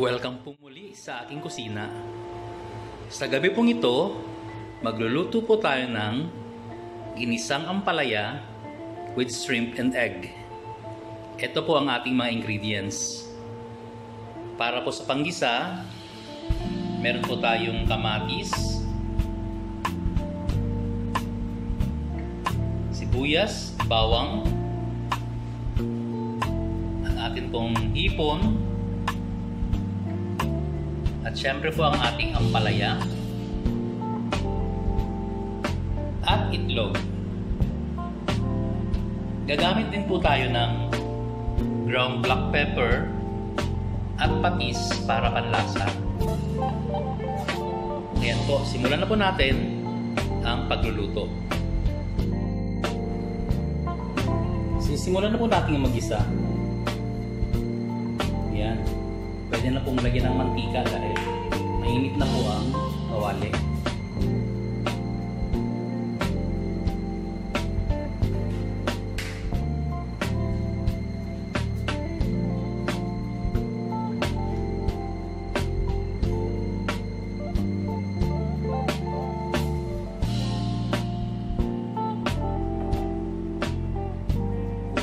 Welcome po muli sa aking kusina. Sa gabi pong ito, magluluto po tayo ng ginisang ampalaya with shrimp and egg. Ito po ang ating mga ingredients. Para po sa panggisa, meron po tayong kamatis, sibuyas, bawang, ang atin pong hipon, at syempre po ang ating ampalaya at itlog. Gagamit din po tayo ng ground black pepper at patis para panlasa. Ayan po, simulan na po natin ang pagluluto. Sisimulan na po natin yung mag-isa. Ayan. Pwede na pong lagyan ng mantika dahil mainit na po ang kawali.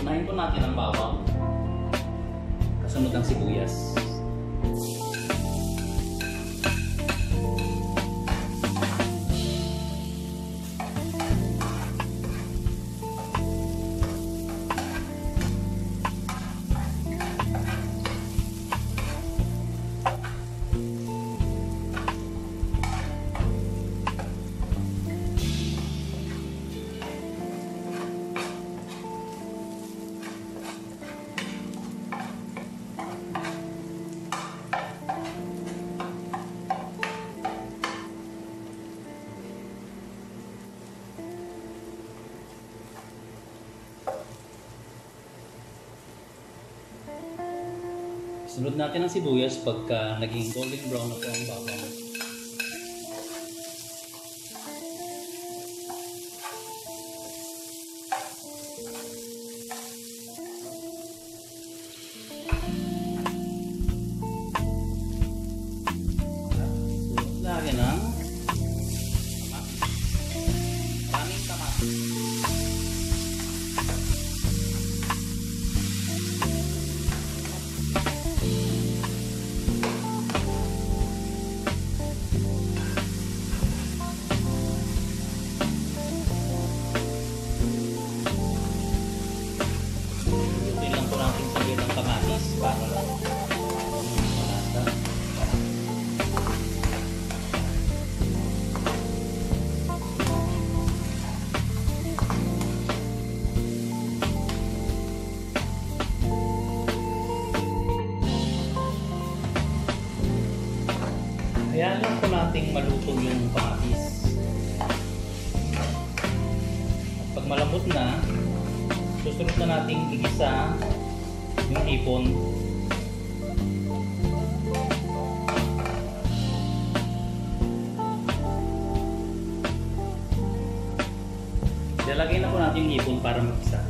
Unahin po natin ang bawang, kasunod ang sibuyas. Sunod natin ang sibuyas pagka naging golden brown na po ang bawang. Sunod natin ang maraming kamatis. Para malasa. Hayaan lang po nating maluto yung kamatis. At pag malambot na, susunod na nating igisa yung hipon. Ilalagay na po natin yung hipon para mag-isa.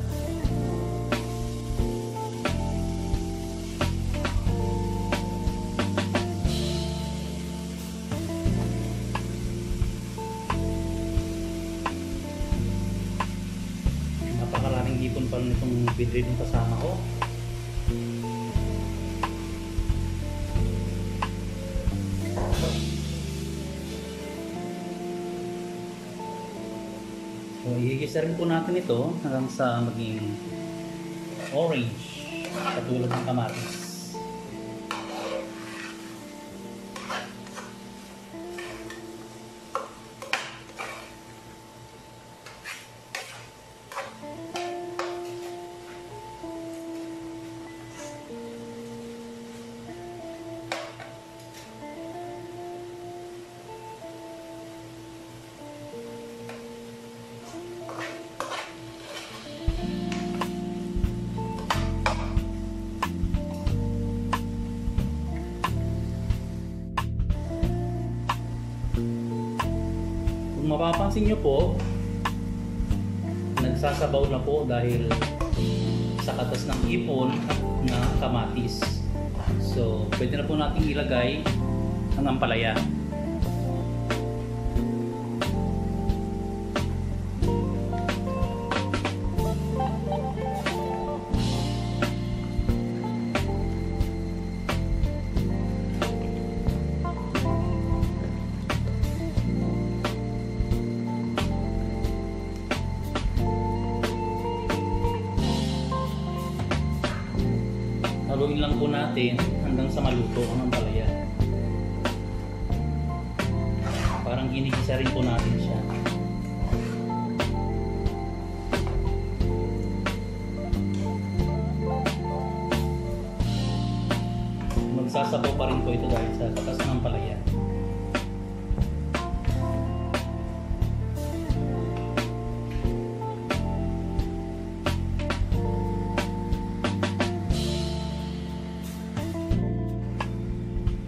Napakaraming hipon pa nitong bidrin yung kasama ko. So, igigisa rin po natin ito hanggang sa maging orange, katulad ng kamatis. Kung mapapansin nyo po, nagsasabaw na po dahil sa katas ng ipon at ng kamatis. So, pwede na po natin ilagay ang ampalaya. Haluin lang po natin hanggang sa maluto ang ampalaya. Parang ginigisa rin po natin siya. Magsasabaw pa rin po ito dahil sa tatas ng ampalaya.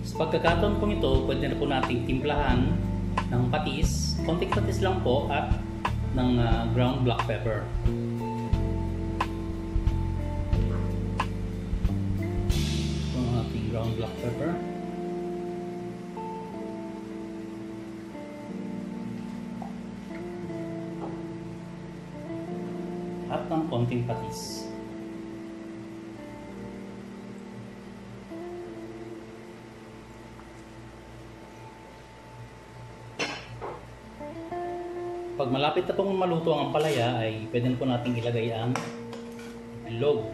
Sa pagkakataon po ito, pwede na po nating timplahan ng patis, konting patis lang po, at ng ground black pepper. Ito ang ating ground black pepper. At ng konting patis. Pag malapit na pong maluto ang ampalaya ay pwede na po natin ilagay ang bilog.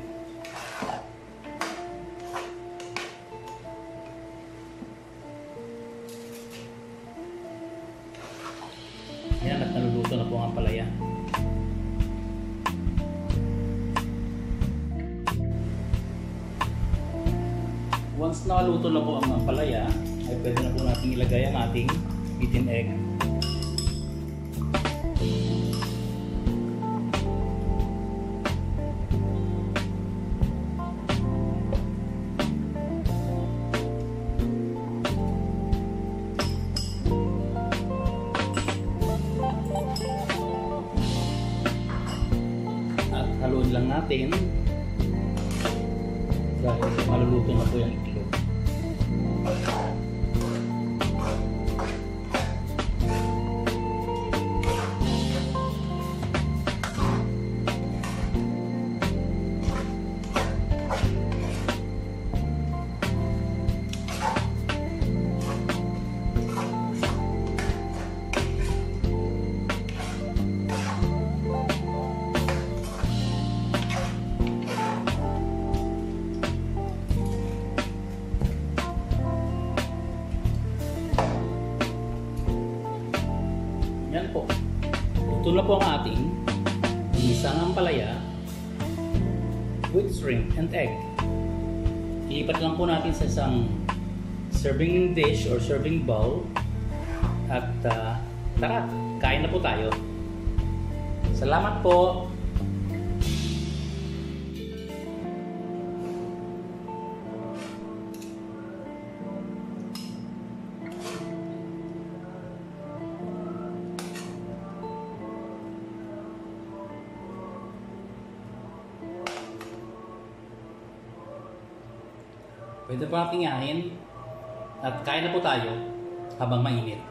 Yan, at naluluto na po ang ampalaya. Once na maluto na po ang ampalaya ay pwede na po natin ilagay ang ating beaten egg. Haluin lang natin dahil maluluto na po yung itlog. Yan po. Ito na po ang ating ginisang ampalaya with shrimp and egg. Ilipat lang po natin sa isang serving dish or serving bowl at tara, kain na po tayo. Salamat po! Pwede po natin yahin at kain na po tayo habang mainit.